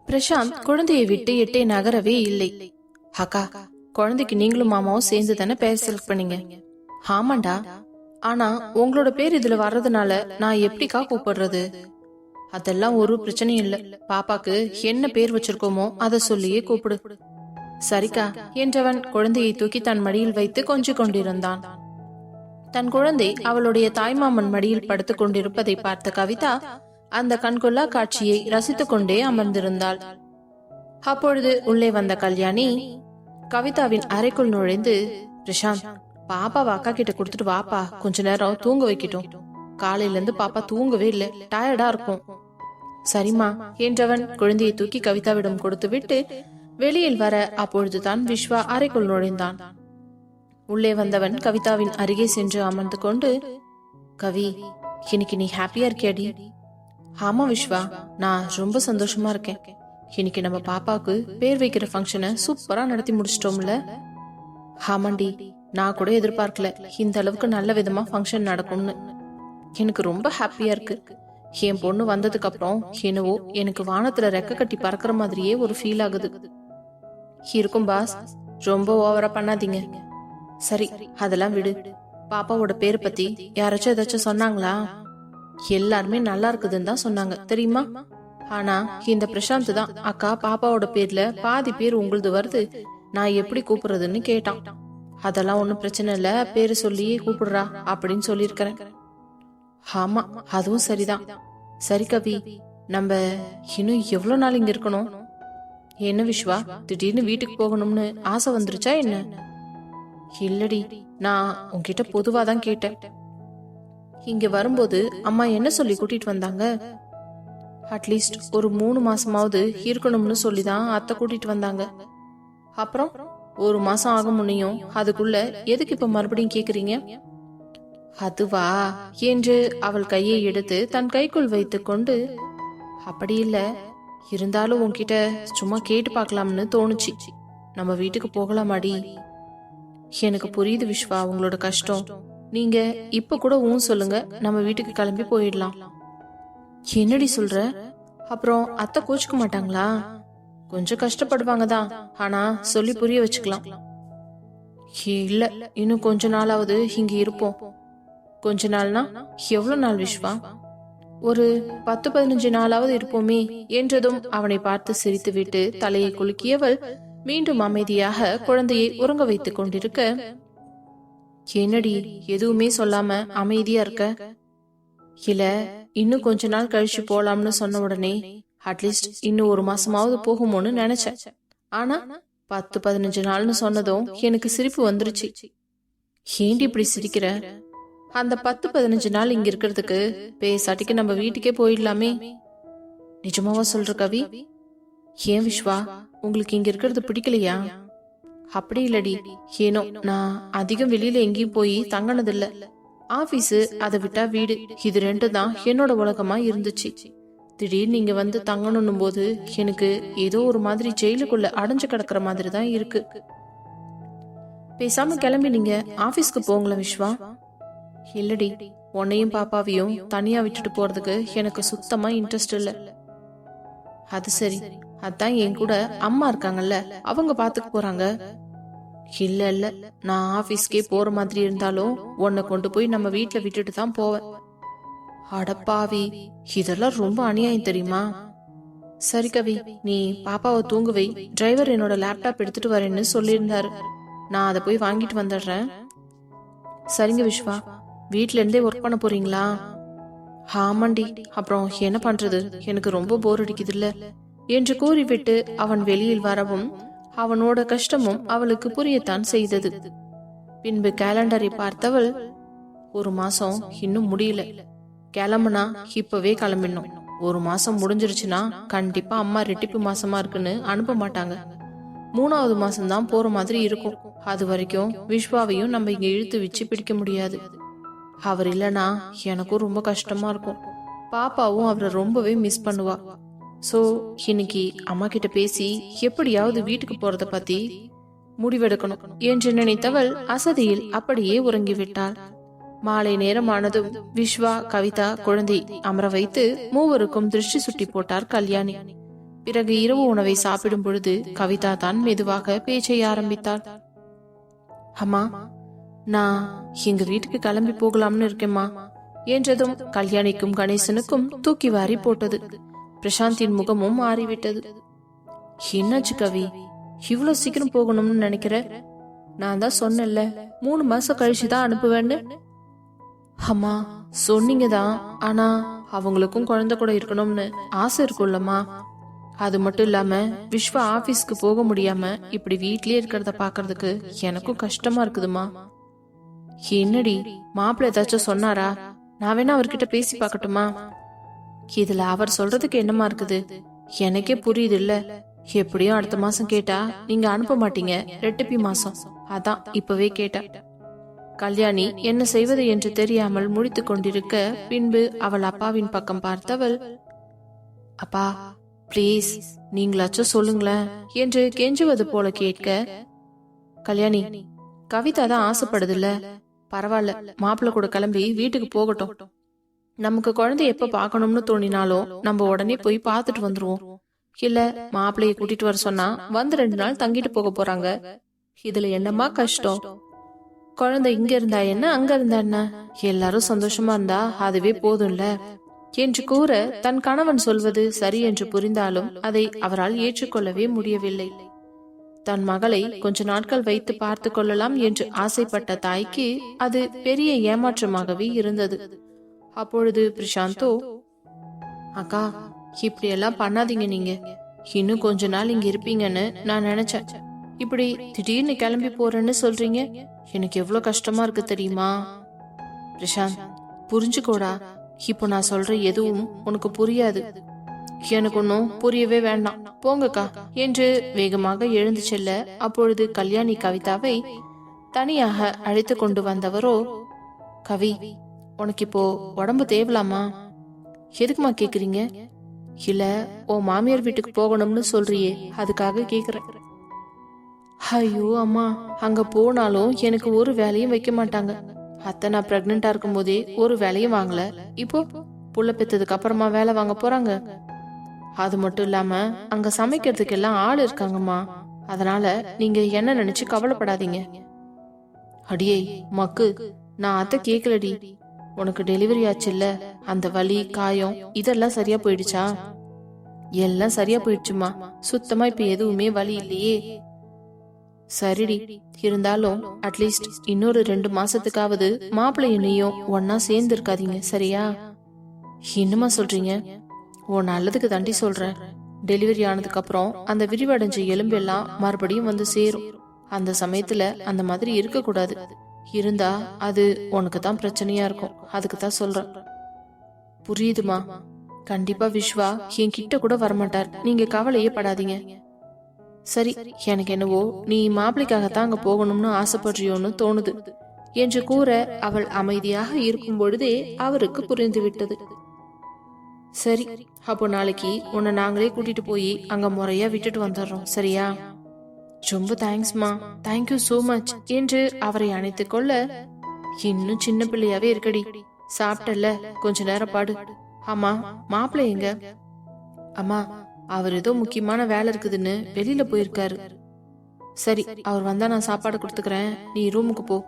பிரசாந்த் குழந்தையை விட்டு எட்டே நகரவே இல்லை. அக்கா, குழந்தைக்கு நீங்களும் மாமாவும் சேர்ந்து தானே பேர் செலக்ட் பண்ணீங்க? ஆமாண்டா, ஆனா உங்களோட பேர் இதுல வர்றதுனால நான் எப்படிக்கா கூப்பிடுறது? அதெல்லாம் ஒரு பிரச்சனையும் இல்ல. பாப்பாக்கு என்ன பேர் வச்சிருக்கோமோ அதை சொல்லியே கூப்பிடு. சரிக்கா என்றவன் குழந்தையை தூக்கி தன் மடியில் வைத்து கொஞ்சிக் கொண்டிருந்தான். தன் குழந்தை அவளுடைய தாய்மாமன் மடியில் படுத்துக் கொண்டிருப்பதை பார்த்த கவிதா அந்த கண்கொள்ளா காட்சியை ரசித்துக் கொண்டே அமர்ந்திருந்தாள். அப்பொழுது உள்ளே வந்த கல்யாணி கவிதாவின் அறைக்குள் நுழைந்து, பிரசாந்த், பாப்பாவை அக்கா கிட்ட கொடுத்துட்டு வாப்பா, கொஞ்ச நேரம் தூங்க வைக்கட்டும். காலையில இருந்து பாப்பா தூங்கவே இல்லை, டயர்டா இருக்கும். சரிம்மா என்றவன் குழந்தையை தூக்கி கவிதாவிடம் கொடுத்து விட்டு வெளியில் வர அப்பொழுதுதான் விஸ்வா அறைக்குள் நுழைந்தான். உள்ளே வந்தவன் கவிதாவின் அருகே சென்று அமர்ந்து கொண்டு, கவி, இன்னைக்கு நீ ஹாப்பியா இருக்கியாடி? ஆமா விஸ்வா, நான் ரொம்ப சந்தோஷமா இருக்கேன். இன்னைக்கு நம்ம பாப்பாவுக்கு பேர் வைக்கிற ஃபங்க்ஷனை சூப்பரா நடத்தி முடிச்சிட்டோம்ல? ஆமாண்டி, நான் கூட எதிர்பார்க்கல இந்த அளவுக்கு நல்ல விதமா ஃபங்க்ஷன் நடக்கும்னு. எனக்கு ரொம்ப ஹாப்பியா இருக்கு. என் பொண்ணு வந்ததுக்கு அப்புறம் என்னவோ எனக்கு வானத்துல ரெக்க கட்டி பறக்கிற மாதிரியே ஒரு ஃபீல் ஆகுது. இருக்கும் பாஸ், ரொம்ப ஓவரா பண்ணாதீங்க. சரி, அதெல்லாம் விடு. பாப்பாவோட பேரை பத்தி யாராச்சும் ஏதாச்சும் சொன்னாங்களா? எல்லாருமே நல்லா இருக்குதுன்னு தான் சொன்னாங்க தெரியுமா? ஆனா இந்த பிரசாந்த் தான், அக்கா பாப்பாவோட பேர்ல பாதி பேர் உங்களது வருது, நான் எப்படி கூப்பிடுறதுன்னு கேட்டான். அதெல்லாம் ஒன்னும் பிரச்சனை இல்ல, பேரு சொல்லி கூப்பிடுறா அப்படின்னு சொல்லியிருக்கிறேன். ஆமா, அதுவும் சரிதான். சரி கவி, நம்ம இன்னும் எவ்வளவு நாள் இங்க இருக்கணும்? என்ன விஸ்வா, திடீர்னு வீட்டுக்கு போகணும்னு ஆசை வந்துருச்சா என்ன? இல்லடி, நான் உன்கிட்ட பொதுவாதான் கேட்டேன். இங்க வரும்போது அம்மா என்ன சொல்லி கூட்டிட்டு வந்தாங்க? அட்லீஸ்ட் ஒரு 3 மாசமாவது இருக்கணும்னு சொல்லிதான் அத்தை கூட்டிட்டு வந்தாங்க. அப்புறம் 1 மாசம் ஆக முன்னையும் அதுக்குள்ள எதுக்கு இப்ப மறுபடியும் கேக்குறீங்க? அதுவா என்று அவள் கையை எடுத்து தன் கைக்குள் வைத்துக் கொண்டு, அப்படி இல்ல, இருந்தாலும் உன்கிட்ட சும்மா கேட்டு பாக்கலாம்னு தோணுச்சு. நம்ம வீட்டுக்கு போகலாமாடி? எனக்கு புரியுது விஸ்வா உங்களோட கஷ்டம். நீங்க இப்ப கூட சொல்லுங்க, நம்ம வீட்டுக்கு கிளம்பி போயிடலாம். என்னடி சொல்ற? அப்புறம் அத்தை கோச்சுக்க மாட்டாங்களா? கொஞ்சம் கஷ்டப்படுவாங்க தான், ஆனா சொல்லி புரிய வச்சுக்கலாம். இல்ல, இன்னும் கொஞ்ச நாளாவது இங்க இருப்போம். கொஞ்ச நாள்னா எவ்வளவு நாள் விஸ்வா? ஒரு 10-15 நாளாவது இருப்போமே என்றதும் அவனை பார்த்து சிரித்துவிட்டு தலையை குலுக்கியவள் மீண்டும் அமைதியாக குழந்தையை உறங்க வைத்துக் கொண்டிருக்க, என்னடி எதுவுமே சொல்லாம அமைதியா இருக்க? இல்ல, இன்னும் கொஞ்ச நாள் கழிச்சு போலாம்னு சொன்ன உடனே அட்லீஸ்ட் இன்னும் 1 மாசமாவது போகுமோன்னு நினைச்சேன். ஆனா 10-15 நாள்னு சொன்னதும் எனக்கு சிரிப்பு வந்துருச்சு. ஏண்டி இப்படி சிரிக்கிற? அந்த 10-15 நாள் இங்க இருக்கிறதுக்கு பேசாட்டிக்கு நம்ம வீட்டுக்கே போயிடலாமே. நிஜமாவா சொல்ற கவி? ஏன் விஸ்வா, உங்களுக்கு இங்க இருக்கிறது பிடிக்கலையா? அப்படி இல்லடி, ஏனோ நான் அதிகம் வெளியில எங்கேயும் போய் தங்கினதில்ல. ஆபீஸ், அதை விட்டா வீடு, இது 2 தான் என்னோட உலகமா இருந்துச்சு. திடீர்னு இங்க வந்து தங்கணும் போது எனக்கு ஏதோ ஒரு மாதிரி ஜெயிலுக்குள்ள அடைஞ்சு கிடக்குற மாதிரி தான் இருக்கு. பேசாம கிளம்பி நீங்க ஆபீஸ்க்கு போங்களேன் விஸ்வா. இல்லடி, உன்னையும் பாப்பாவையும் தனியா விட்டுட்டு போறதுக்கு எனக்கு சுத்தமா இன்ட்ரெஸ்ட் இல்ல. அது சரி, அதான் என் கூட அம்மா இருக்காங்கல்ல, அவங்க பாத்துக்க போறாங்க. இல்ல இல்ல, நான் ஆபீஸ்க்கே போற மாதிரி இருந்தாலும் உன்னை கொண்டு போய் நம்ம வீட்டுல விட்டுட்டு தான் போவேன். அடப்பாவி, இதெல்லாம் ரொம்ப அநியாயம் தெரியுமா? சரி கவி, நீ பாப்பாவை தூங்க வை. டிரைவர் என்னோட லேப்டாப் எடுத்துட்டு வரேன்னு சொல்லியிருந்தாரு, நான் அதை போய் வாங்கிட்டு வந்துடுறேன். சரிங்க விஸ்வா, வீட்ல இருந்தே ஒர்க் பண்ண போறீங்களா? ஆமாண்டி, அப்புறம் என்ன பண்றது, எனக்கு ரொம்ப போர் அடிக்குது இல்ல என்று கூறிவிட்டு அவன் வெளியில் வரவும் அவனோட கஷ்டமும் அவளுக்கு புரியத்தான் செய்தது. பின்பு கேலண்டரை பார்த்தவள், 1 மாசம் இன்னும் முடியல, கிளம்புனா இப்பவே கிளம்பிடணும். 1 மாசம் முடிஞ்சிருச்சுன்னா கண்டிப்பா அம்மா ரெட்டிப்பு மாசமா இருக்குன்னு அனுப்ப மாட்டாங்க. 3வது மாசம்தான் போற மாதிரி இருக்கும். அது வரைக்கும் விஸ்வாவையும் நம்ம இங்க இழுத்து வச்சு பிடிக்க முடியாது. அவர் இல்லனா எனக்கும் ரொம்ப கஷ்டமா இருக்கும். பாப்பாவும் அவரை ரொம்பவே மிஸ் பண்ணுவா. சோ இன்னைக்கு அம்மா கிட்ட பேசி எப்படியாவது வீட்டுக்கு போறத பத்தி முடிவெடுக்கணும் என்று நினைத்தவள் அசதியில் அப்படியே உறங்கிவிட்டாள். மாலை நேரமானதும் விஸ்வா, கவிதா, குழந்தை அமர வைத்து மூவருக்கும் திருஷ்டி சுட்டி போட்டார் கல்யாணி. பிறகு இரவு உணவை சாப்பிடும் பொழுது கவிதா தான் மெதுவாக பேச்சை ஆரம்பித்தாள். அம்மா, நான் எங்க வீட்டுக்கு கிளம்பி போகலாம்னு இருக்கேம்மா என்றதும் கல்யாணிக்கும் கணேசனுக்கும் தூக்கி வாரி போட்டது. பிரசாந்தின் முகமும் மாறிவிட்டது. என்னாச்சு கவி, இவ்வளவு சீக்கிரம் போகணும்னு நினைக்கிற? நான் தான் சொன்னேன்ல 3 மாசம் கழிச்சுதான் அனுப்புவேன்னு. அம்மா சொன்னீங்கதான், ஆனா அவங்களுக்கும் குழந்தை கூட இருக்கணும்னு ஆசை இருக்கும்லம்மா. அது மட்டும் இல்லாம விஸ்வா ஆபீஸ்க்கு போக முடியாம இப்படி வீட்லயே இருக்கிறத பாக்குறதுக்கு எனக்கும் கஷ்டமா இருக்குதுமா. என்னடி, மாப்பிள்ள ஏதாச்சும் சொன்னாரா? நான் வேணா அவர்கிட்ட பேசி பாக்கட்டுமா? இதுல அவர் சொல்றதுக்கு என்னமா இருக்குது? எனக்கே புரியுது இல்ல. எப்படியும் அடுத்த மாசம் கேட்டா நீங்க அனுப்ப மாட்டீங்க, ரெட்டிப்பி மாசம். அதான் இப்பவே கேட்ட. கல்யாணி என்ன செய்வது என்று தெரியாமல் முடித்துக் கொண்டிருக்க, பின்பு அவள் அப்பாவின் பக்கம் பார்த்தவள், அப்பா பிளீஸ் நீங்களாச்சும் சொல்லுங்களேன் என்று கெஞ்சுவது போல கேட்க, கல்யாணி கவிதா தான் ஆசைப்படுதுல்ல, பரவாயில்ல மாப்பிள்ள கூட கிளம்பி வீட்டுக்கு போகட்டும். நமக்கு குழந்தை எப்ப பாக்கணும்னு தோணினாலும் நம்ம உடனே போய் பாத்துட்டு வந்துருவோம். இல்ல மாப்பிள்ளைய கூட்டிட்டு வர சொன்னா வந்து 2 நாள் தங்கிட்டு போக போறாங்க. இதுல என்னமா கஷ்டம்? குழந்தை இங்க இருந்தா என்ன, அங்க இருந்தா என்ன, எல்லாரும் சந்தோஷமா இருந்தா அதுவே போதும்ல என்று கூற, தன் கணவன் சொல்வது சரி என்று புரிந்தாலும் அதை அவரால் ஏற்றுக்கொள்ளவே முடியவில்லை. தன் மகளை கொஞ்ச நாட்கள் வைத்து பார்த்து கொள்ளலாம் என்று ஆசைப்பட்ட தாய்க்கு அது பெரிய ஏமாற்றமாகவே இருந்தது. அப்பொழுது பிரசாந்தோ, அக்கா இப்படி எல்லாம் பண்ணாதீங்க, நீங்க இன்னும் கொஞ்ச நாள் இங்க இருப்பீங்கன்னு நான் நினைச்சேன். இப்படி திடீர்னு கிளம்பி போறேன்னு சொல்றீங்க, எனக்கு எவ்வளவு கஷ்டமா இருக்கு தெரியுமா? பிரசாந்த் புரிஞ்சுக்கோடா, இப்போ நான் சொல்ற எதுவும் உனக்கு புரியாது. எனக்கு ஒன்னும் புரியவே வேண்டாம், போங்கக்கா என்று வேகமாக எழுந்து செல்ல, அப்பொழுது கல்யாணி கவிதாவை தனியாக அழைத்து கொண்டு வந்தவரோ, கவி உனக்கு இப்போ உடம்பு தேவலாமா? எதுக்குமா கேக்குறீங்க? இல்ல உன் மாமியார் வீட்டுக்கு போகணும்னு சொல்றியே, அதுக்காக கேக்குறேன். ஐயோ அம்மா, அங்க போனாலும் எனக்கு ஒரு வேலையும் வைக்க மாட்டாங்க. அத்தை நான் பிரெக்னெண்டா இருக்கும் போதே ஒரு வேலையும் வாங்கல, இப்போ புள்ள பெத்ததுக்கு அப்புறமா வேலை வாங்க போறாங்க. அது மட்டும் இல்லாம அங்க சமைக்கிறதுக்கு எல்லாம் ஆள் இருக்காங்கம்மா, அதனால நீங்க என்ன நினைச்சு கவலைப்படாதீங்க. அடியே மக்கு, நான் அத்தை கேக்கலடி. உனக்கு டெலிவரி ஆச்சுல்ல, அந்த வலி காயம் இதெல்லாம் சரியா போயிடுச்சா? எல்லாம் சரியா போயிடுச்சுமா, சுத்தமா இப்ப எதுவுமே வலி இல்லையே. சரிடி, இருந்தாலும் அட்லீஸ்ட் இன்னொரு 2 மாசத்துக்காவது மாப்பிள்ளையும் ஒன்னா சேர்ந்து இருக்காதீங்க, சரியா? என்னமா சொல்றீங்க? ஓ நல்லதுக்கு தாண்டி சொல்றேன். டெலிவரி ஆனதுக்கு அப்புறம் அந்த விரிவடைஞ்ச எலும்பெல்லாம் மறுபடியும் வந்து சேரும். அந்த சமயத்துல அந்த மாதிரி இருக்க கூடாது. இருந்தா அது உனக்கு தான் பிரச்சனையா இருக்கும், அதுக்கு தான் சொல்றேன். புரியுதுமா. கண்டிப்பா விஸ்வா என் கிட்ட கூட வரமாட்டார், நீங்க கவலையே படாதீங்க. சரி, எனக்கு என்னவோ நீ மாப்பிளைக்காகத்தான் அங்க போகணும்னு ஆசைப்படுறியோன்னு தோணுது என்று கூற, அவள் அமைதியாக இருக்கும் பொழுதே அவருக்கு புரிந்துவிட்டது. சரி, அப்போ நாளைக்கு உன்னை நாங்களே கூட்டிட்டு போய் அங்க முறையா விட்டுட்டு வந்துடுறோம், சரியா? ரொம்ப தேங்க்ஸ்மா, தேங்க்யூ சோ மச் என்று அவரை அணைத்துக் கொள்ள, இன்னும் சின்ன பிள்ளையாவே இருக்கடி, சாப்பிட்டல கொஞ்ச நேரம் பாடு. ஆமா மாப்பிள்ளை எங்க? அம்மா அவர் ஏதோ முக்கியமான வேலை இருக்குதுன்னு வெளியில போயிருக்காரு. சரி, அவர் வந்தா நான் சாப்பாடு கொடுத்துக்கிறேன், நீ ரூமுக்கு போ.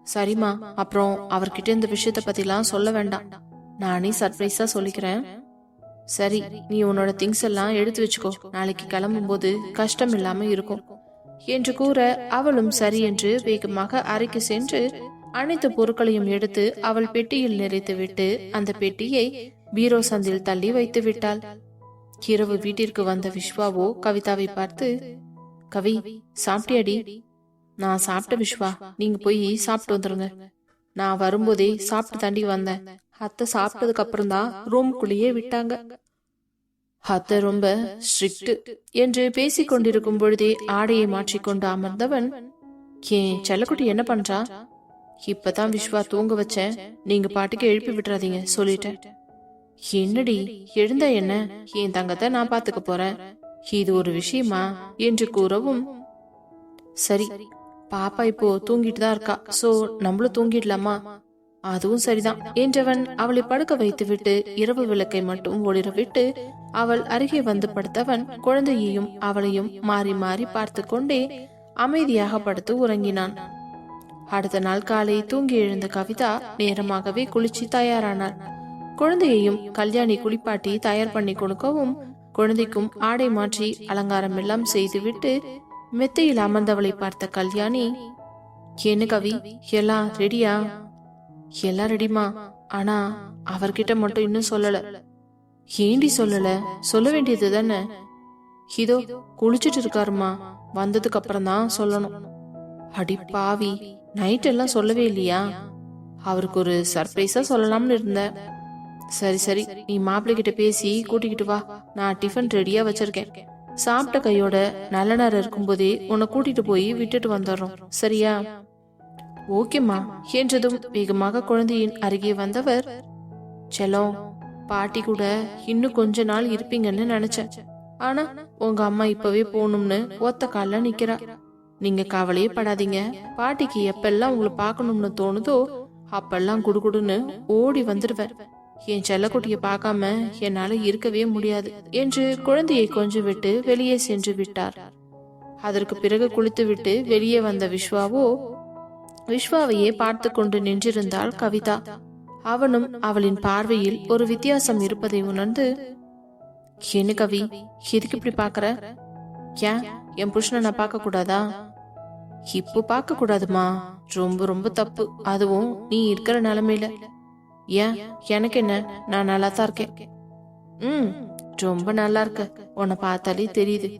சரிம்மா, அப்புறம் அவர்கிட்ட இந்த விஷயத்த பத்தி எல்லாம் சொல்ல வேண்டாம், நானே சர்ப்ரைஸா சொல்லிக்கிறேன். சரி, நீ உன்னோட திங்ஸ் எல்லாம் எடுத்து வச்சுக்கோ, நாளைக்கு கிளம்பும் போது கஷ்டம் இல்லாம இருக்கும் என்று கூற, அவளும் சரி என்று வேகமாக அறைக்கு சென்று அனைத்து பொருட்களையும் எடுத்து அவள் பெட்டியில் நிறைத்து விட்டு அந்த பெட்டியை பீரோ சந்தில் தள்ளி வைத்து விட்டாள். இரவு வீட்டிற்கு வந்த விஸ்வாவோ கவிதாவை பார்த்து, கவி சாப்பிட்டியாடி? நான் சாப்பிட்ட விஸ்வா, நீங்க போய் சாப்பிட்டு வந்துருங்க. நான் வரும்போதே சாப்பிட்டு தாண்டி வந்தேன். அத்தை சாப்பிட்டதுக்கு அப்புறம் தான் ரூம்குள்ளேயே விட்டாங்க. அத்தை ரொம்ப ஸ்ட்ரிக்ட் என்று பேசிக் கொண்டிருக்கும் பொழுதே ஆடையை மாற்றிக்கொண்டு அமர்ந்தவன், ஏன் செல்லக்குட்டி என்ன பண்றா? இப்பதான் விஸ்வா தூங்க வச்சேன், நீங்க பாட்டுக்கு எழுப்பி விட்டுறாதீங்க சொல்லிட்டேன். என்னடி எழுந்தா என்ன, என் தங்கத்தை நான் பாத்துக்க போறேன், இது ஒரு விஷயமா என்று கூறவும், சரி பாப்பா இப்போ தூங்கிட்டு தான் இருக்கா, சோ நம்மளும் தூங்கிடலாமா? அதுவும் சரிதான் என்றவன் அவளை படுக்க வைத்துவிட்டு இரவு விளக்கை மட்டும் ஒளிர விட்டு அவள் அருகே வந்து படுத்தவன் குழந்தையையும் அவளையும் மாறி மாறி பார்த்து கொண்டே அமைதியாக படுத்து உறங்கினான். அடுத்த நாள் காலை தூங்கி எழுந்த கவிதா நேரமாகவே குளிச்சு தயாரானாள். குழந்தையையும் கல்யாணி குளிப்பாட்டி தயார் பண்ணி கொடுக்கவும் குழந்தைக்கும் ஆடை மாற்றி அலங்காரம் எல்லாம் செய்துவிட்டு மெத்தையில் அமர்ந்தவளை பார்த்த கல்யாணி, என்ன கவி, எல்லாம் ரெடியா? எல்லாம் ரெடிமா, ஆனா அவர்கிட்ட மட்டும் இன்னும் சொல்லல. ஏண்டி சொல்லல? சொல்ல வேண்டியது தானே. இதோ குளிச்சுட்டு இருக்காருமா, வந்ததுக்கு அப்புறம் தான் சொல்லணும். அடி பாவி, நைட் எல்லாம் சொல்லவே இல்லையா? அவருக்கு ஒரு சர்ப்ரைஸா சொல்லலாம்னு இருந்த. சரி சரி, நீ மாப்பிள்ளை கிட்ட பேசி கூட்டிக்கிட்டு வா, நான் டிஃபன் ரெடியா வச்சிருக்கேன். சாப்பிட்ட கையோட நல்ல நேரம் இருக்கும்போதே உன்னை கூட்டிட்டு போய் விட்டுட்டு வந்துடுறோம், சரியா? ஓகேம்மா என்றதும் வேகமாக குழந்தையின் அருகே வந்தவர், செல்லம், பாட்டி கூட இன்னும் கொஞ்ச நாள் இருப்பீங்கன்னு நினைச்சேன். ஆனா உங்க அம்மா இப்பவே போகணும்னு ஒத்த கால்ல நிக்கிறா. நீங்க கவலையே படாதீங்க. பாட்டிக்கு எப்பெல்லாம் உங்களை பார்க்கணும்னு தோணுதோ அப்பெல்லாம் குடுகுடுன்னு ஓடி வந்துடுவேன். என் செல்லக்குட்டிய பார்க்காம என்னால இருக்கவே முடியாது என்று குழந்தையை கொஞ்சம் விட்டு வெளியே சென்று விட்டார். அதற்கு பிறகு குளித்து விட்டு வெளியே வந்த விஸ்வாவையே பார்த்து கொண்டு நின்றிருந்தாள் கவிதா. அவனும் அவளின் பார்வையில் ஒரு வித்தியாசம் இருப்பதை உணர்ந்து, என்ன கவி, எதுக்கு இப்படி பாக்குற? ஏன் என் புருஷனை நான் பார்க்க கூடாதா? இப்போ பார்க்க கூடாதுமா, ரொம்ப ரொம்ப தப்பு. அதுவும் நீ இருக்கிற நிலைமையில. ஏன், எனக்கு என்ன, நான் நல்லா தான் இருக்கேன். ரொம்ப நல்லா இருக்க, உன்னை பார்த்தாலே தெரியுது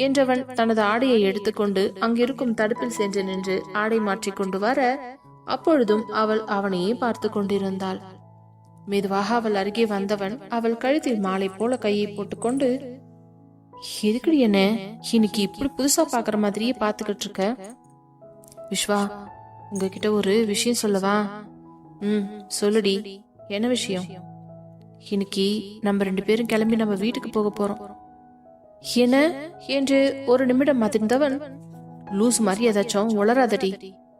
என்றவன் தனது ஆடையை எடுத்துக்கொண்டு அங்கிருக்கும் தடுப்பில் சென்று நின்று ஆடை மாற்றி கொண்டு வர, அப்பொழுதும் அவள் அவனையே பார்த்து கொண்டிருந்தாள். மெதுவாக அவள் அருகே வந்தவன் அவள் கழுத்தில் மாலை போல கையை போட்டுக்கொண்டு, எதுக்குடி என்ன இன்னைக்கு இப்படி புதுசா பாக்குற மாதிரியே பாத்துக்கிட்டு இருக்க? விஸ்வா, உங்ககிட்ட ஒரு விஷயம் சொல்லவா? சொல்லுடி, என்ன விஷயம்? இன்னைக்கு நம்ம 2 பேரும் கிளம்பி நம்ம வீட்டுக்கு போக போறோம். என்ன என்று ஒரு நிமிடம் அதிர்ந்தவன், லூஸ் மாதிரி ஏதாச்சும் உளராதடி,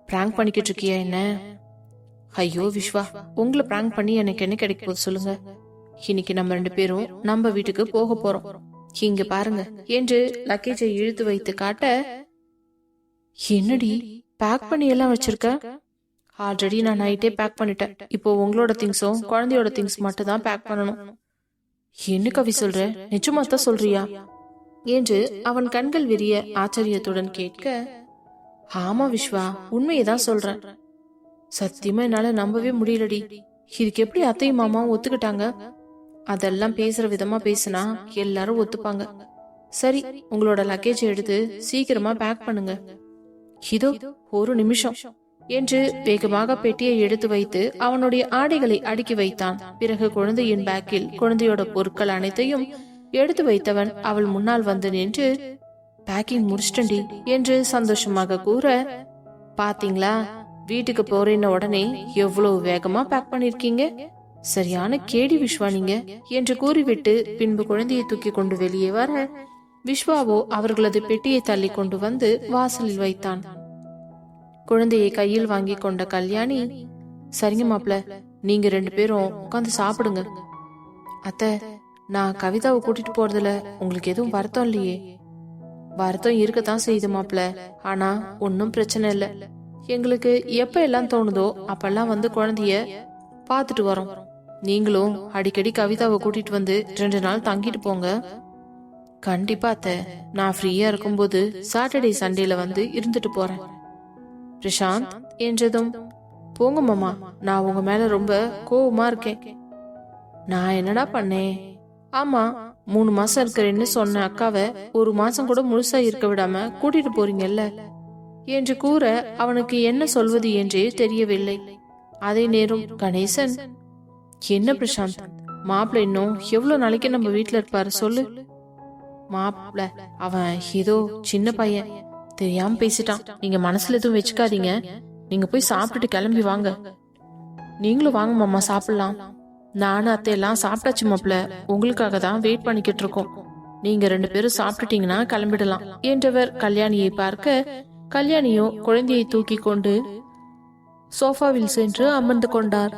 பிராங்க் பண்ணிக்கிட்டு இருக்கியா என்ன? ஐயோ விஸ்வா, உங்களை பிராங்க் பண்ணி எனக்கு என்ன கிடைக்க போகுது சொல்லுங்க? இன்னைக்கு நம்ம 2 பேரும் நம்ம வீட்டுக்கு போக போறோம். இங்க பாருங்க என்று லக்கேஜை இழுத்து வைத்து காட்ட, என்னடி பேக் பண்ணி எல்லாம் வச்சிருக்க? ஆல்ரெடி நான் நைட்டே பேக் பண்ணிட்டேன். இப்போ உங்களோட திங்ஸும் குழந்தையோட திங்ஸ் மட்டும் தான் பேக் பண்ணணும். என்ன கவி சொல்ற? நிஜமா தான் சொல்றியா என்று அவன் கண்கள் விரிய ஆச்சரியத்துடன் கேட்க, ஆமா விஸ்வா, உண்மையதான் சொல்றேன். சத்தியமா என்னால நம்பவே முடியலடி. இதுக்கு எப்படி அத்தையும் மாமாவும் ஒத்துக்கிட்டாங்க? அதெல்லாம் பேசுற விதமா பேசினா எல்லாரும் ஒத்துப்பாங்க. சரி, உங்களோட லக்கேஜ் எடுத்து சீக்கிரமா பேக் பண்ணுங்க. இதோ ஒரு நிமிஷம் என்று வேகமாக பெட்டியை எடுத்து வைத்து அவனுடைய ஆடைகளை அடுக்கி வைத்தான். பிறகு குழந்தையின் பேக்கில் குழந்தையோட பொருட்கள் அனைத்தையும் எடுத்து வைத்தவன் அவள் முன்னால் வந்து நின்று, பேக்கிங் முடிச்சிட்டண்டி என்று சந்தோஷமாக கூற, பாத்தீங்களா, வீட்டுக்கு போறேன்ன உடனே எவ்வளவு வேகமா பேக் பண்ணிருக்கீங்க, சரியான கேடி விஸ்வா நீங்க என்று கூறிவிட்டு பின்பு குழந்தையை தூக்கி கொண்டு வெளியே வர, விஸ்வாவோ அவர்களது பெட்டியை தள்ளி கொண்டு வந்து வாசலில் வைத்தான். குழந்தையை கையில் வாங்கி கொண்ட கல்யாணி, சரிங்க மாப்ள, நீங்க 2 பேரும் உட்காந்து சாப்பிடுங்க. அத்தை, நான் கவிதாவை கூட்டிட்டு போறதுல உங்களுக்கு எதுவும் வருத்தம் இல்லையே? வருத்தம் இருக்கத்தான் செய்யுது மாப்ள, ஆனா ஒன்னும் பிரச்சனை இல்ல. எங்களுக்கு எப்ப எல்லாம் தோணுதோ அப்பெல்லாம் வந்து குழந்தைய பாத்துட்டு வரோம். நீங்களும் அடிக்கடி கவிதாவை கூட்டிட்டு வந்து 2 நாள் தங்கிட்டு போங்க. கண்டிப்பா அத்தை, நான் ஃப்ரீயா இருக்கும்போது சாட்டர்டே சண்டேல வந்து இருந்துட்டு போறேன். பிரசாந்த் என்றதும், போங்க மாமா, நான் உங்க மேல ரொம்ப கோவமா இருக்கேன். நான் என்னடா பண்ணேன்? ஆமா, 3 மாசம் இருக்கிறேன்னு சொன்ன அக்காவை 1 மாசம் கூட முழுசா இருக்க விடாம கூட்டிட்டு போறீங்கல்ல என்று கூற அவனுக்கு என்ன சொல்வது என்றே தெரியவில்லை. அதே நேரம் கணேசன், என்ன பிரசாந்த், மாப்பிள்ள இன்னும் எவ்வளவு நாளைக்கு நம்ம வீட்டுல இருப்பாரு சொல்லு? மாப்பிள்ள அவன் ஏதோ சின்ன பையன், தெரியாம பேசிட்டான். நீங்க மனசுல எதுவும் வச்சுக்காதீங்க. நீங்க போய் சாப்பிட்டுட்டு கிளம்பி வாங்க. நீங்களும் வாங்க மாமா, சாப்பிடலாம். நானும் அத்தையெல்லாம் சாப்பிட்டாச்சு மாப்பிள்ள, உங்களுக்காக தான் வெயிட் பண்ணிக்கிட்டு இருக்கோம். நீங்க 2 பேரும் சாப்பிட்டுட்டீங்கன்னா கிளம்பிடலாம் என்றவர் கல்யாணியை பார்க்க, கல்யாணியோ குழந்தையை தூக்கி கொண்டு சோஃபாவில் சென்று அமர்ந்து கொண்டார்.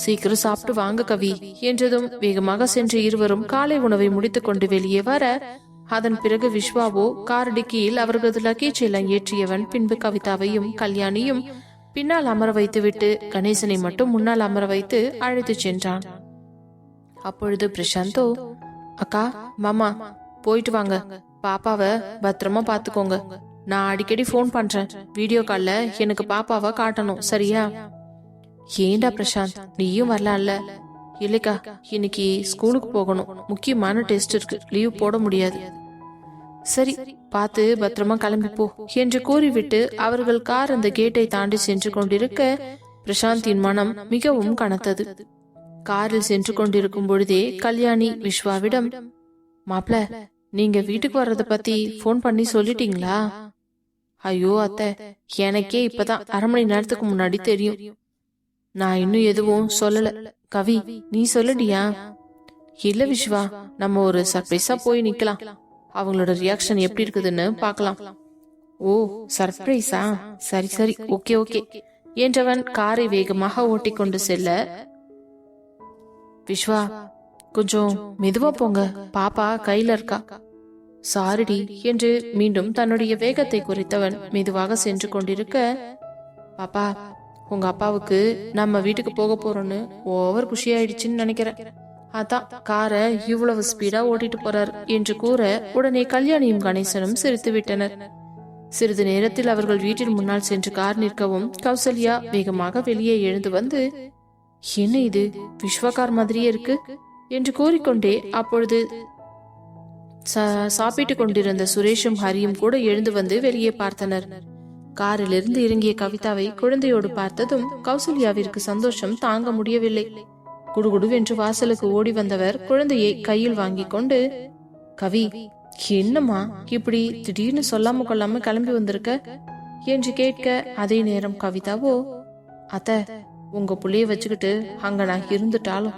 சீக்கிரம் சாப்பிட்டு வாங்க கவி என்றதும் வேகமாக சென்று இருவரும் காலை உணவை முடித்துக் கொண்டு வெளியே வர, அதன் பிறகு விஸ்வாவோ கார் டிக்கியில் அவர்களது லக்கேஜ் எல்லாம் ஏற்றியவன் பின்பு கவிதாவையும் கல்யாணியும் பின்னால் அமர வைத்து விட்டு கணேசனை மட்டும் முன்னால் அமர வைத்து அழைத்து சென்றான். அப்பொழுது பிரசாந்தோ, அக்கா மாமா போயிட்டு வாங்க, பாப்பாவை பத்திரமா பாத்துக்கோங்க, நான் அடிக்கடி போன் பண்றேன், வீடியோ கால்ல எனக்கு பாப்பாவை காட்டணும், சரியா? ஏண்டா பிரசாந்த், நீயும் வரலாம்ல? இல்லக்கா, இன்னைக்கு ஸ்கூலுக்கு போகணும், முக்கியமான டெஸ்ட் இருக்கு, லீவ் போட முடியாது. சரி, பார்த்து பத்திரமா கிளம்பி போ என்று கூறிவிட்டு அவர்கள் கார் அந்த கேட்டை தாண்டி சென்று கொண்டிருக்க பிரசாந்தின் மனம் மிகவும் கனத்தது. காரில் சென்று கொண்டிருக்கும் பொழுதே கல்யாணி விஸ்வாவிடம், மாப்ள நீங்க வீட்டுக்கு வர்றத பத்தி போன் பண்ணி சொல்லிட்டீங்களா? ஐயோ அத்தை, எனக்கே இப்பதான் 1/2 மணி நேரத்துக்கு முன்னாடி தெரியும், நான் இன்னும் எதுவும் சொல்லல. கவி நீ சொல்லுடியா? இல்ல விஸ்வா, நம்ம ஒரு சர்ப்ரைஸா போய் நிக்கலாம், அவங்களோட ரியாக்ஷன் எப்படி இருக்குதுன்னு பாக்கலாம். ஓ சர்ப்ரைஸா, சரி சரி, ஓகே ஓகே என்றவன் காரை வேகமாக ஓட்டிக்கொண்டு செல்ல, விஸ்வா கொஞ்சம் மெதுவா போங்க, பாப்பா கையில இருக்கா. சாரிடி என்று மீண்டும் தன்னுடைய வேகத்தை குறைத்தவன் மெதுவாக சென்று கொண்டிருக்க, பாப்பா உங்க அப்பாவுக்கு நம்ம வீட்டுக்கு போக போறோம்னு ஓவர் குஷி ஆயிடுச்சுன்னு நினைக்கிறேன், அதான் காரை இவ்வளவு ஸ்பீடா ஓட்டிட்டு போறார் என்று கூற உடனே கல்யாணியும் கணேசனும் சிரித்து விட்டனர். சிறிது நேரத்தில் அவர்கள் வீட்டின் முன்னால் சென்று கார் நிற்கவும் கௌசல்யா வேகமாக வெளியே எழுந்து வந்து, என்ன இது விஸ்வகார் மாதிரியே இருக்கு என்று கூறிக்கொண்டே அப்பொழுது சாப்பிட்டுக் கொண்டிருந்த சுரேஷும் ஹரியும் கூட எழுந்து வந்து வெளியே பார்த்தனர். காரிலிருந்து இறங்கிய கவிதாவை குழந்தையோடு பார்த்ததும் கௌசல்யாவிற்கு சந்தோஷம் தாங்க முடியவில்லை. குடுகுடுவென்று வாசலுக்கு ஓடி வந்தவர் குழந்தையை கையில் வாங்கி கொண்டு, கவி என்னம்மா இப்படி திடீர்னு சொல்லாம கொள்ளாம கிளம்பி வந்திருக்க என்று கேட்க, அதே நேரம் கவிதாவோ, அத்த உங்க புள்ளைய வச்சுக்கிட்டு அங்க நான் இருந்துட்டாலும்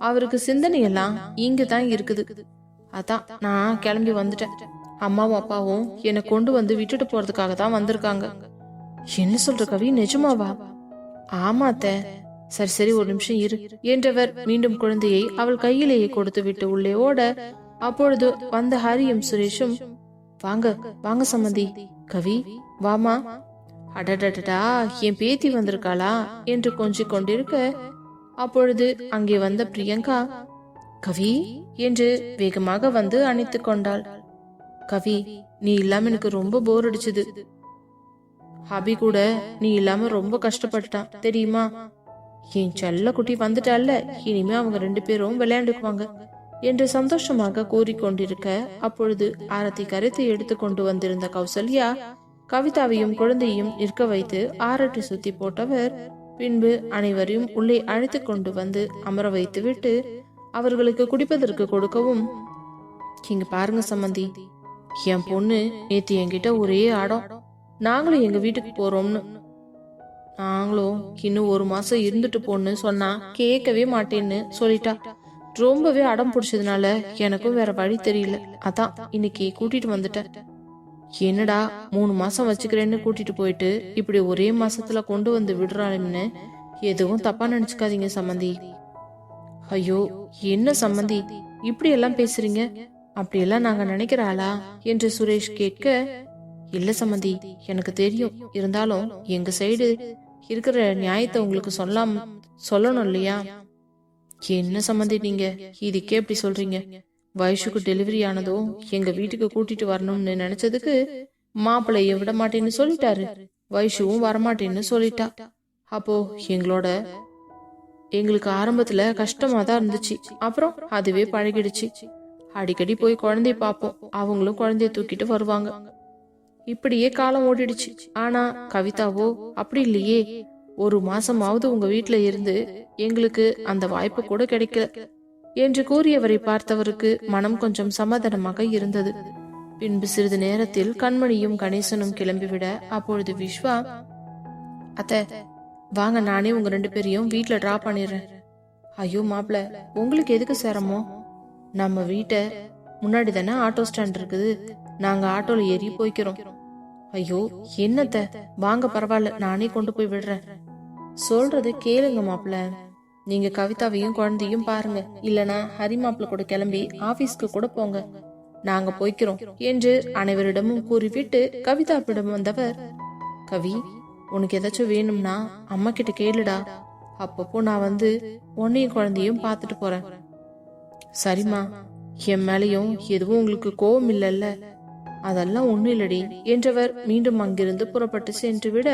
அவருக்கு சிந்தனை எல்லாம் இங்கதான் இருக்குது, அதான் நான் கிளம்பி வந்துட்டேன். அம்மாவும் அப்பாவும் என்னை கொண்டு வந்து விட்டுட்டு போறதுக்காக தான் வந்திருக்காங்க. என்ன சொல்ற கவி, நிஜமாவா? ஆமா அத்த. சரி சரி, ஒரு நிமிஷம் இரு என்றவர் மீண்டும் குழந்தையை அவள் கையிலேயே கொடுத்து விட்டு உள்ளே ஓட, அப்பொழுது வந்த ஹரியும் சுரேஷும், வாங்க வாங்க சம்மந்தி, கவி வாமா. அடடடா, என் பேத்தி வந்திருக்காளா என்று கொஞ்சிக் கொண்டிருக்க, அப்பொழுது அங்கே வந்த பிரியங்கா, கவி என்று வேகமாக வந்து அணைத்து கொண்டாள். கவி நீ இல்லாம எனக்கு ரொம்ப போர் அடிச்சது, ஹபி கூட நீ இல்லாம ரொம்ப கஷ்டப்பட்டான் தெரியுமா? என் செல்ல குட்டி வந்துட்டால, இனிமே அவங்க 2 பேரும் விளையாண்டுக்குவாங்க என்று சந்தோஷமாக கூறிக்கொண்டிருக்க, அப்பொழுது ஆரத்தி கரைத்து எடுத்து கொண்டு வந்திருந்த கௌசல்யா கவிதாவையும் குழந்தையும் நிற்க வைத்து ஆரட்டி சுத்தி போட்டவர் பின்பு அனைவரையும் உள்ளே அழைத்து கொண்டு வந்து அமர வைத்து விட்டு அவர்களுக்கு குடிப்பதற்கு கொடுக்கவும், இங்க பாருங்க சம்மந்தி, என் பொண்ணு நேத்து என்கிட்ட ஒரே ஆடம், நாங்களும் எங்க வீட்டுக்கு போறோம்னு, நாங்களும் இன்னும் 1 மாசம் இருந்துட்டு போன்னு சொன்னா கேட்கவே மாட்டேன்னு சொல்லிட்டா. ரொம்பவே அடம் பிடிச்சதுனால எனக்கும் வேற வழி தெரியல, அதான் இன்னைக்கு கூட்டிட்டு வந்துட்டேன். என்னடா 3 மாசம் வச்சுக்கிறேன்னு கூட்டிட்டு போயிட்டு இப்படி ஒரே மாசத்துல கொண்டு வந்து விடுறாளுன்னு எதுவும் தப்பா நினைச்சுக்காதீங்க சம்மந்தி. ஐயோ என்ன சம்மந்தி இப்படி எல்லாம் பேசுறீங்க, அப்படியெல்லாம் நாங்க நினைக்கிற ஆளா என்று சுரேஷ் கேட்க, இல்ல சம்மந்தி எனக்கு தெரியும், இருந்தாலும் எங்க சைடு இருக்கிற நியாயத்தை உங்களுக்கு சொல்லணும் இல்லையா? என்ன சம்மந்தி நீங்க இதுக்கே இப்படி சொல்றீங்க? வயசுக்கு டெலிவரி ஆனதும் எங்க வீட்டுக்கு கூட்டிட்டு வரணும்னு நினைச்சதுக்கு மாப்பிள்ளைய விட மாட்டேன்னு சொல்லிட்டாரு, வயசுவும் வரமாட்டேன்னு சொல்லிட்டா. அப்போ எங்களுக்கு ஆரம்பத்துல கஷ்டமா தான் இருந்துச்சு, அப்புறம் அதுவே பழகிடுச்சு. அடிக்கடி போய் குழந்தைய பாப்போம், அவங்களும் குழந்தைய தூக்கிட்டு வருவாங்க. இப்படியே காலம் ஓடிடுச்சு. ஆனா கவிதாவோ அப்படி இல்லையே, 1 மாசமாவது உங்க வீட்டுல இருந்து எங்களுக்கு அந்த வாய்ப்பு கூட கிடைக்கல என்று கூறியவரை பார்த்தவருக்கு மனம் கொஞ்சம் சமாதானமாக இருந்தது. பின்பு சிறிது நேரத்தில் கண்மணியும் கணேசனும் கிளம்பிவிட, அப்பொழுது விஸ்வா, அத்தை வாங்க, நானே உங்க 2 பேரையும் வீட்டுல டிராப் பண்ணிடுறேன். ஐயோ மாப்பிள்ள, உங்களுக்கு எதுக்கு சிரமம்? நம்ம வீட்டை முன்னாடி தானே ஆட்டோ ஸ்டாண்ட் இருக்குது, நாங்க ஆட்டோல ஏறி போய்க்கிறோம். ஐயோ என்னத்த, வாங்க பரவாயில்ல, நானே கொண்டு போய் விடுறேன். சொல்றது கேளுங்க மாப்பிள்ள. நீங்க கவிதாவையும் குழந்தையும் பாருங்க, இல்லனா ஹரி மாப்பிள்ள கூட கிளம்பி ஆபீஸ்க்கு கூட போங்க, நாங்க போய்க்கிறோம் என்று அனைவரிடமும் கூறிவிட்டு கவிதாவிடம் வந்தவர், கவி, உனக்கு ஏதாச்சும் வேணும்னா அம்மா கிட்ட கேளுடா, அப்பப்போ நான் வந்து உன்னையும் குழந்தையும் பாத்துட்டு போறேன். சரிம்மா, என் மேலையும் எதுவும் உங்களுக்கு கோபம் இல்லல்ல? அதெல்லாம் ஒண்ணும் இல்லடி என்றவர் மீண்டும் அங்கிருந்து புறப்பட்டு சென்று விட,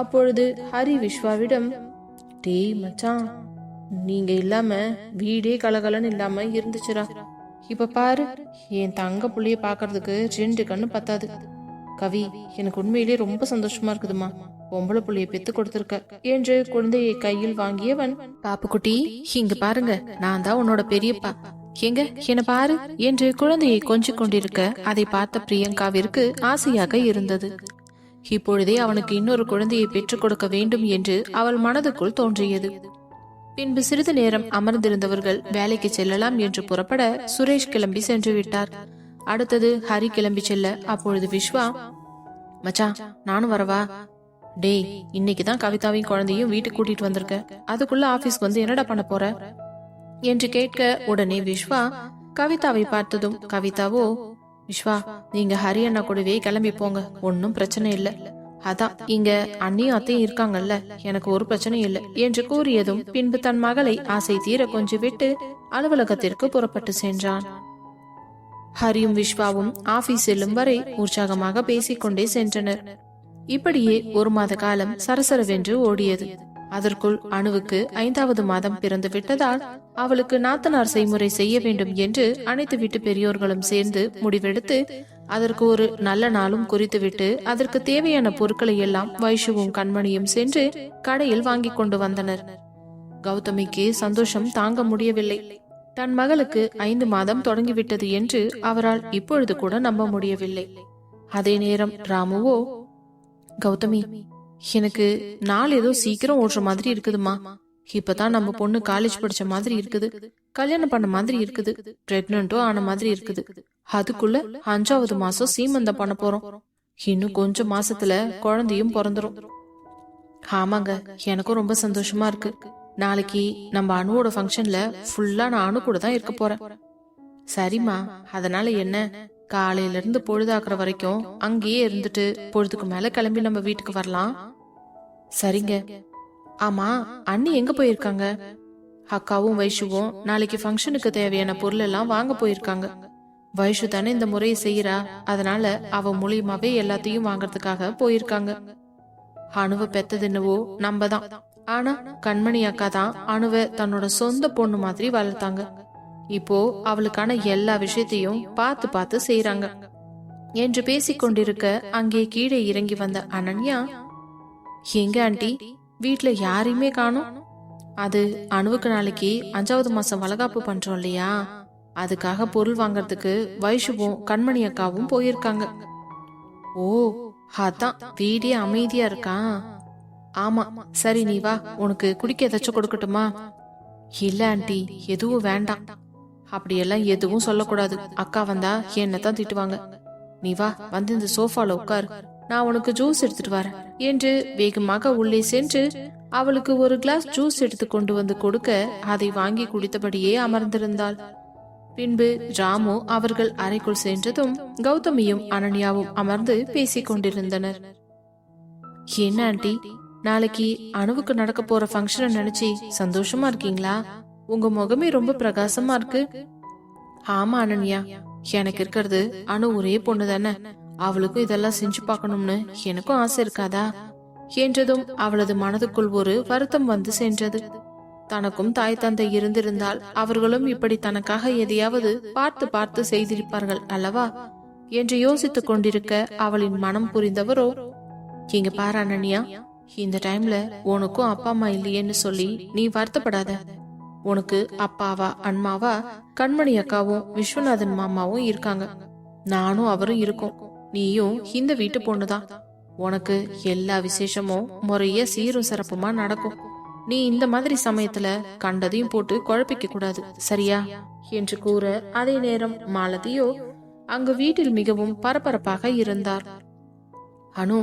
அப்பொழுது ஹரி விஸ்வாவிடம், டேய் மச்சான், நீங்க இல்லாம வீடே கலகலன்னு இல்லாம இருந்துச்சுரா. இப்ப பாரு, என் தங்க புள்ளைய பாக்குறதுக்கு 2 கண்ணு பத்தாது. கவி, எனக்கு உண்மையிலேயே ரொம்ப சந்தோஷமா இருக்குதுமா, பொம்பளை புள்ளைய பெத்து கொடுத்திருக்க என்று குழந்தையை கையில் வாங்கியவன், பாப்புக்குட்டி இங்க பாருங்க, நான் தான் உன்னோட பெரியப்பா, எங்க என்ன பாரு என்று குழந்தையை கொஞ்சிக் கொண்டிருக்க அதை பார்த்த பிரியங்காவிற்கு ஆசையாக இருந்தது. இப்பொழுதே அவனுக்கு இன்னொரு குழந்தையை பெற்றுக் கொடுக்க வேண்டும் என்று அவள் மனதுக்குள் தோன்றியது. பின்பு சிறிது நேரம் அமர்ந்திருந்தவர்கள் வேலைக்கு செல்லலாம் என்று புறப்பட சுரேஷ் கிளம்பி சென்று விட்டார். அடுத்தது ஹரி கிளம்பி செல்ல, அப்பொழுது விஸ்வா, மச்சான் நானும் வரவா? டேய், இன்னைக்குதான் கவிதாவையும் குழந்தையும் வீட்டுக்கு கூட்டிட்டு வந்திருக்க, அதுக்குள்ள ஆபீஸ்க்கு வந்து என்னடா பண்ண போற என்று கேட்க, உடனே விஸ்வா கவிதாவை பார்த்ததும், கவிதாவோ, விஸ்வா நீங்க ஹரி அண்ணா கூடவே கிளம்பி போங்க, ஒன்னும் பிரச்சனை இல்ல, அதான் இங்க அண்ணியும் அத்தையும் இருக்காங்கல்ல, எனக்கு ஒரு பிரச்சனையும் இல்லை என்று கூறியதும் பின்பு தன் மகளை ஆசை தீர கொஞ்சி விட்டு அலுவலகத்திற்கு புறப்பட்டு சென்றான். ஹரியும் விஸ்வாவும் ஆபீஸ் செல்லும் வரை உற்சாகமாக பேசிக்கொண்டே சென்றனர். இப்படியே 1 மாத காலம் சரசரவென்று ஓடியது. அதற்குள் அணுவுக்கு 5வது மாதம் பிறந்து விட்டதால் அவளுக்கு நாத்தனார் செய்முறை செய்ய வேண்டும் என்று அனைத்து வீட்டு பெரியோர்களும் சேர்ந்து முடிவெடுத்து அதற்கு ஒரு நல்ல நாளும் குறித்துவிட்டு அதற்கு தேவையான பொருட்களை எல்லாம் வைஷுவும் கண்மணியும் சென்று கடையில் வாங்கி கொண்டு வந்தனர். கௌதமிக்கு சந்தோஷம் தாங்க முடியவில்லை. தன் மகளுக்கு 5 மாதம் தொடங்கிவிட்டது என்று அவரால் இப்பொழுது கூட நம்ப முடியவில்லை. அதே நேரம் ராமுவோ, கௌதமி, எனக்கு நாள் ஏதோ சீக்கிரம் ஓடுற மாதிரி இருக்குதுமா, இப்பதான் நம்ம பொண்ணு காலேஜ் படிச்ச மாதிரி இருக்குது, கல்யாணம் பண்ண மாதிரி இருக்குது, பிரெக்னன்ட்டும் ஆன மாதிரி இருக்குது, அதுக்குள்ள 5வது மாசம் சீமந்தம் பண்ண போறோம், இன்னும் கொஞ்சம் மாசத்துல குழந்தையும் பிறந்துரும். ஆமாங்க, எனக்கும் ரொம்ப சந்தோஷமா இருக்கு. நாளைக்கு நம்ம அணுவோட ஃபங்க்ஷன்ல ஃபுல்லா நான் அணு கூட தான் இருக்க போறேன். சரிம்மா, அதனால என்ன, காலையில இருந்து பொழுதாக்குற வரைக்கும் அங்கேயே இருந்துட்டு பொழுதுக்கு மேல கிளம்பி நம்ம வீட்டுக்கு வரலாம். சரிங்க. ஆமா, அண்ணி எங்க போயிருக்காங்க? அக்காவும் வைஷுவும் நாளைக்கு ஃபங்க்ஷனுக்கு தேவையான பொருள் எல்லாம் வாங்க போயிருக்காங்க. வைஷு தானே இந்த முறையை செய்யறா, அதனால அவ மூலியமாவே எல்லாத்தையும் வாங்கறதுக்காக போயிருக்காங்க. அணுவை பெத்தது என்னவோ நம்ம தான், ஆனா கண்மணி அக்கா தான் அணுவை தன்னோட சொந்த பொண்ணு மாதிரி வளர்த்தாங்க. இப்போ அவளுக்கான எல்லா விஷயத்தையும் பார்த்து பார்த்து செய்யறாங்க என்று பேசிக்கொண்டிருக்க அங்கே கீழே இறங்கி வந்த அனன்யா, எங்க ஆண்டி, வீட்டுல யாரையுமே காணோம்? அது அணுவுக்கு நாளைக்கு 5வது மாசம் வளகாப்பு பண்றோம் இல்லையா, அதுக்காக பொருள் வாங்கறதுக்கு வைஷுவும் கண்மணி அக்காவும் போயிருக்காங்க. ஓ, அதான் வீடே அமைதியா இருக்கா? ஆமா, சரி நீ வா, உனக்கு குடிக்க ஏதாச்சும் கொடுக்கட்டுமா? இல்ல ஆண்டி, எதுவும் வேண்டாம். அப்படியெல்லாம் எதுவும் சொல்லக்கூடாது, அக்கா வந்தா என்னத்தான் திட்டுவாங்க. நீ வா, வந்து இந்த சோஃபால உட்காரு, நான் உனக்கு ஜூஸ் எடுத்துட்டு வரேன் என்று வேகமாக உள்ளே சென்று அவளுக்கு ஒரு கிளாஸ் ஜூஸ் எடுத்து கொண்டு வந்து கொடுக்க அதை வாங்கி குடித்தபடியே அமர்ந்திருந்தாள். பின்பு ராமு அவர்கள் அறைக்குள் சென்றதும் கௌதமியும் அனன்யாவும் அமர்ந்து பேசிக் கொண்டிருந்தனர். என்ன ஆண்டி, நாளைக்கு அணுவுக்கு நடக்க போற ஃபங்க்ஷனை நினைச்சு சந்தோஷமா இருக்கீங்களா? உங்க முகமே ரொம்ப பிரகாசமா இருக்கு. ஆமா அனன்யா, எனக்கு இருக்கிறது அணு ஒரே பொண்ணு தானே, அவளுக்கும் இதெல்லாம் செஞ்சு பார்க்கணும்னு எனக்கும் ஆசை இருக்காதா என்றதும் அவளது மனதுக்குள் ஒரு வருத்தம் வந்து சென்றது. தனக்கும் தாய் தந்தை இருந்திருந்தால் அவர்களும் இப்படி தனக்காக எதையாவது பார்த்து பார்த்து செய்திருப்பார்கள் அல்லவா என்று யோசித்துக் கொண்டிருக்க அவளின் மனம் புரிந்தவரோ, இங்க பாரு அனன்யா, இந்த டைம்ல உனக்கும் அப்பா அம்மா இல்லையேன்னு சொல்லி நீ வருத்தப்படாத. உனக்கு அப்பாவா அம்மாவா கண்மணி அக்காவும் விஸ்வநாதன் மாமாவும் இருக்காங்க, நானும் அவரும் இருக்கோம். நீயும் இந்த வீட்டு பொண்ணுதான், உனக்கு எல்லா விசேஷமும் முறைய சீரும் சிறப்புமா நடக்கும். நீ இந்த மாதிரி சமயத்துல கண்டதையும் போட்டு குழப்பிக்க கூடாது, சரியா என்று கூற அதே நேரம் மாலதியோ அங்கு வீட்டில் மிகவும் பரபரப்பாக இருந்தார். அனு,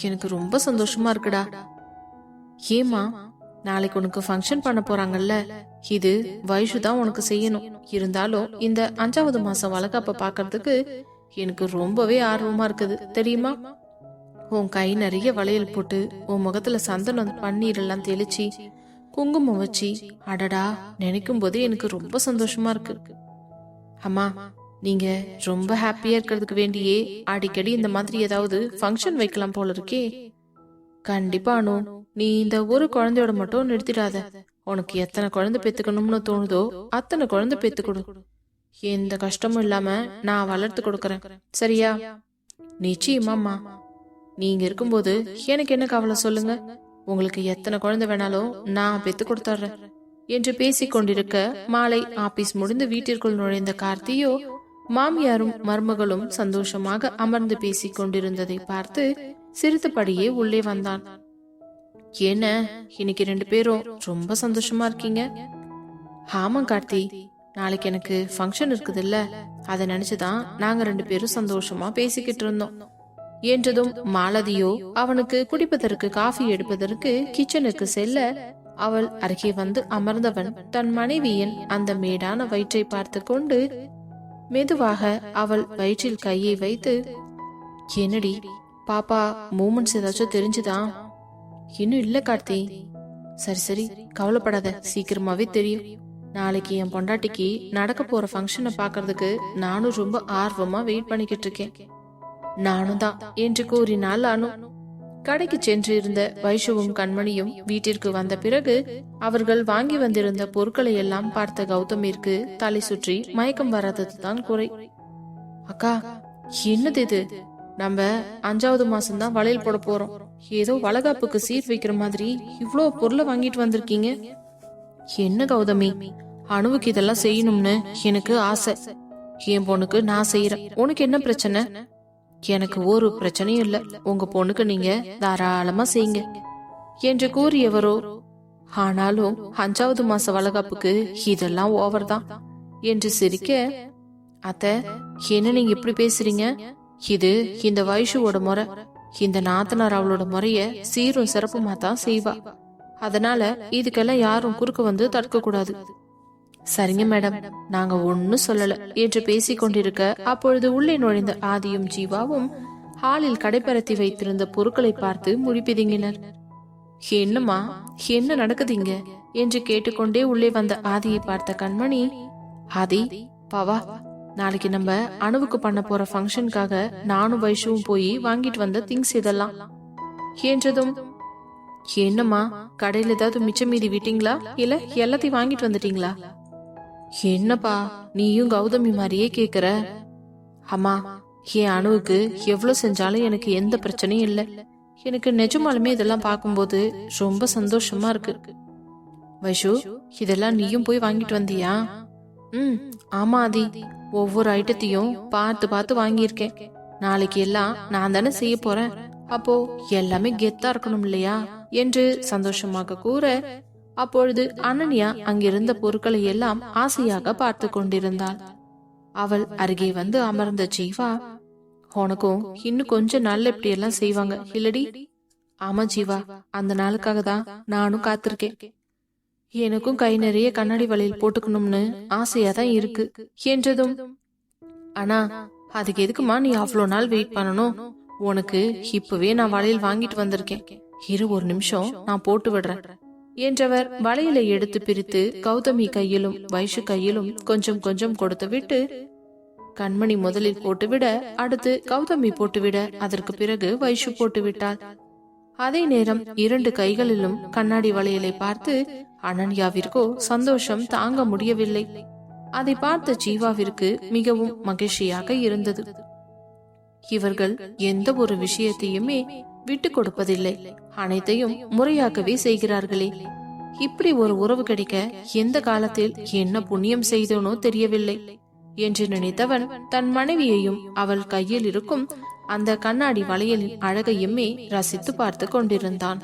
எனக்கு ரொம்ப சந்தோஷமா இருக்குடா. ஏமா, நாளைக்கு உனக்கு ஃபங்க்ஷன் பண்ண போறாங்கல்ல, இது வைஷு தான் உனக்கு செய்யணும். இருந்தாலும் இந்த 5வது மாசம் வளகாப்ப பாக்கிறதுக்கு எனக்கு ரொம்பவே ஆர்வமா இருக்குது தெரியுமா? உன் கை நிறைய வளையல் போட்டு, உன் முகத்துல சந்தனம் பன்னீர் எல்லாம் தெளிச்சு, குங்குமம் வச்சு, அடடா, நினைக்கும் போதே எனக்கு ரொம்ப சந்தோஷமா இருக்கு. அம்மா, நீங்க ரொம்ப ஹாப்பியா இருக்கிறதுக்கு வேண்டியே அடிக்கடி இந்த மாதிரி ஏதாவது ஃபங்க்ஷன் வைக்கலாம் போல இருக்கே. கண்டிப்பா அனு, நீ இந்த ஒரு குழந்தையோட மட்டும் நிறுத்திடாத. உனக்கு எத்தனை குழந்தை பெத்துக்கணும்னு தோணுதோ அத்தனை குழந்தை பெத்துக்கொடு. எந்த கஷ்டமும் இல்லாம நான் வளர்த்து கொடுக்கறேன், சரியா? நிச்சயமாம்மா. நீங்க இருக்கும்போது எனக்கு என்ன கவலை சொல்லுங்க? உங்களுக்கு எத்தனை குழந்தை வேணாலும் நான் பெத்து கொடுத்துட்றேன் என்று பேசிக் கொண்டிருக்க மாலை ஆபீஸ் முடிந்து வீட்டிற்குள் நுழைந்த கார்த்தியோ மாமியாரும் மருமகளும் சந்தோஷமாக அமர்ந்து பேசிக் கொண்டிருந்ததை பார்த்து சிரித்தபடியே உள்ளே வந்தான். என்ன, இன்னைக்கு 2 பேரும் ரொம்ப சந்தோஷமா இருக்கீங்க? ஆமா கார்த்தி, நாளைக்கு எனக்கு ஃபங்க்ஷன் இருக்குது இல்ல, அதை நினைச்சுதான் நாங்க 2 பேரும் சந்தோஷமா பேசிக்கிட்டு இருந்தோம் என்றதும் மாலதியோ அவனுக்கு குடிப்பதற்கு காஃபி எடுப்பதற்கு கிச்சனுக்கு செல்ல, அவள் அருகே வந்து அமர்ந்தவன் தன் மனைவியின் அந்த மேடான வயிற்றை பார்த்து கொண்டு மெதுவாக அவள் வயிற்றில் கையை வைத்து, என்னடி பாப்பா, மூமெண்ட்ஸ் ஏதாச்சும் தெரிஞ்சுதான்? இன்னும் இல்ல கார்த்தி. சரி சரி, கவலைப்படாத, சீக்கிரமாவே தெரியும். நாளைக்கு என் பொண்டாட்டிக்கு நடக்க போற ஃபங்க்ஷனை பாக்குறதுக்கு நானும் ரொம்ப ஆர்வமா வெயிட் பண்ணிக்கிட்டு இருக்கேன். நானும் தான் என்று கூறினாள் அனு. கடைக்கு சென்று இருந்த வைஷுவும் கண்மணியும் வீட்டிற்கு வந்த பிறகு அவர்கள் வாங்கி வந்திருந்த பொருட்களை எல்லாம் பார்த்த கௌதமிற்கு தலை சுற்றி மயக்கம் வராததுதான் குறை. அக்கா, என்னது இது? நம்ம 5வது மாசம்தான் வளையல் போட போறோம். ஏதோ வளகாப்புக்கு சீர் வைக்கிற மாதிரி இவ்ளோ பொருளை வாங்கிட்டு வந்திருக்கீங்க. என்ன கௌதமி, அனுவுக்கு இதெல்லாம் செய்யணும்னு எனக்கு ஆசை. என் பொண்ணுக்கு நான் செய்யறேன், உனக்கு என்ன பிரச்சனை? எனக்கு ஒரு பிரச்சனையும் இல்ல, உங்க பொண்ணுக்கு நீங்க தாராளமா செய்யுங்க என்று கூறியவரோ, ஆனாலும் 5வது மாச வளகாப்புக்கு இதெல்லாம் ஓவர் தான் என்று சிரிக்க, அத்தை, என்ன நீங்க இப்படி பேசுறீங்க? இது இந்த வைஷுவோட முறை. இந்த நாத்தனார் அவளோட முறைய சீரும் சிறப்புமா தான் செய்வா. அதனால இதுக்கெல்லாம் யாரும் குறுக்க வந்து தடுக்க கூடாது. சரிங்க மேடம், நாங்க ஒன்னும் சொல்லல என்று பேசிக் கொண்டிருக்க அப்பொழுது உள்ளே நுழைந்த ஆதியும் ஜீவாவும் ஹாலில் கடைப்பரத்தி வைத்திருந்த பொருட்களை பார்த்து முடிப்பிதுங்கினர். என்னம்மா, என்ன நடக்குதுங்க என்று கேட்டுக்கொண்டே உள்ளே வந்த ஆதியை பார்த்த கண்மணி, ஆதி பாவா, நாளைக்கு நம்ம அணுவுக்கு பண்ண போற ஃபங்க்ஷனுக்காக நானும் வைஷுவும் போய் வாங்கிட்டு வந்த திங்ஸ் இதெல்லாம் என்றதும், என்னம்மா, கடையில ஏதாவது மிச்சம் மீதி விட்டீங்களா இல்ல எல்லாத்தையும் வாங்கிட்டு வந்துட்டீங்களா? என்னப்பா, நீயும் கௌதமி மாதிரியே கேக்குற? அம்மா, என் அணுவுக்கு எவ்வளவு செஞ்சாலும் எனக்கு எந்த பிரச்சனையும் இல்ல. எனக்கு நிஜமாலுமே இதெல்லாம் பார்க்கும்போது ரொம்ப சந்தோஷமா இருக்கு. வைஷு, இதெல்லாம் நீயும் போய் வாங்கிட்டு வந்தியா? ஆமா ஆதி, ஒவ்வொரு ஐட்டத்தையும் பார்த்து பார்த்து வாங்கியிருக்கேன். நாளைக்கு எல்லாம் நான் தானே செய்ய போறேன், அப்போ எல்லாமே கெத்தா இருக்கணும் இல்லையா என்று சந்தோஷமாக கூற, அப்பொழுது அனன்யா அங்கிருந்த பொருட்களை எல்லாம் ஆசையாக பார்த்து கொண்டிருந்தாள். அவள் அருகே வந்து அமர்ந்த ஜீவா, உனக்கும் இன்னும் கொஞ்சம் நாள்ல இப்படி எல்லாம் செய்வாங்க இல்லடி? ஆமா ஜீவா, அந்த நாளுக்காக தான் நானும் காத்திருக்கேன். எனக்கும் கை நிறைய கண்ணாடி வளையல் போட்டுக்கணும்னு ஆசையா தான் இருக்கு என்றதும், ஆனா அதுக்கு எதுக்குமா நீ அவ்வளோ நாள் வெயிட் பண்ணணும்? உனக்கு இப்பவே நான் வளையல் வாங்கிட்டு வந்திருக்கேன், இரு ஒரு நிமிஷம் நான் போட்டு விடுறேன் என்றவர் வளையலை எடுத்து பிரித்து கௌதமி கையிலும் வைஷு கையிலும் கொஞ்சம் கொஞ்சம் கொடுத்து விட்டு, கண்மணி முதலில் போட்டுவிட, அடுத்து கௌதமி போட்டுவிட, அதற்கு பிறகு வைஷு போட்டுவிட்டாள். அதே நேரம் 2 கைகளிலும் கண்ணாடி வளையலை பார்த்து அனன்யாவிற்கோ சந்தோஷம் தாங்க முடியவில்லை. அதை பார்த்த ஜீவாவிற்கு மிகவும் மகிழ்ச்சியாக இருந்தது. இவர்கள் எந்த ஒரு விஷயத்தையுமே விட்டு கொடுப்பதில்லை, அனைத்தையும் முறையாகவே செய்கிறார்களே. இப்படி ஒரு உறவு கிடைக்க எந்த காலத்தில் என்ன புண்ணியம் செய்தோனோ தெரியவில்லை என்று நினைத்தவன் தன் மனைவியையும் அவள் கையில் இருக்கும் அந்த கண்ணாடி வளையலின் அழகையுமே ரசித்து பார்த்து கொண்டிருந்தான்.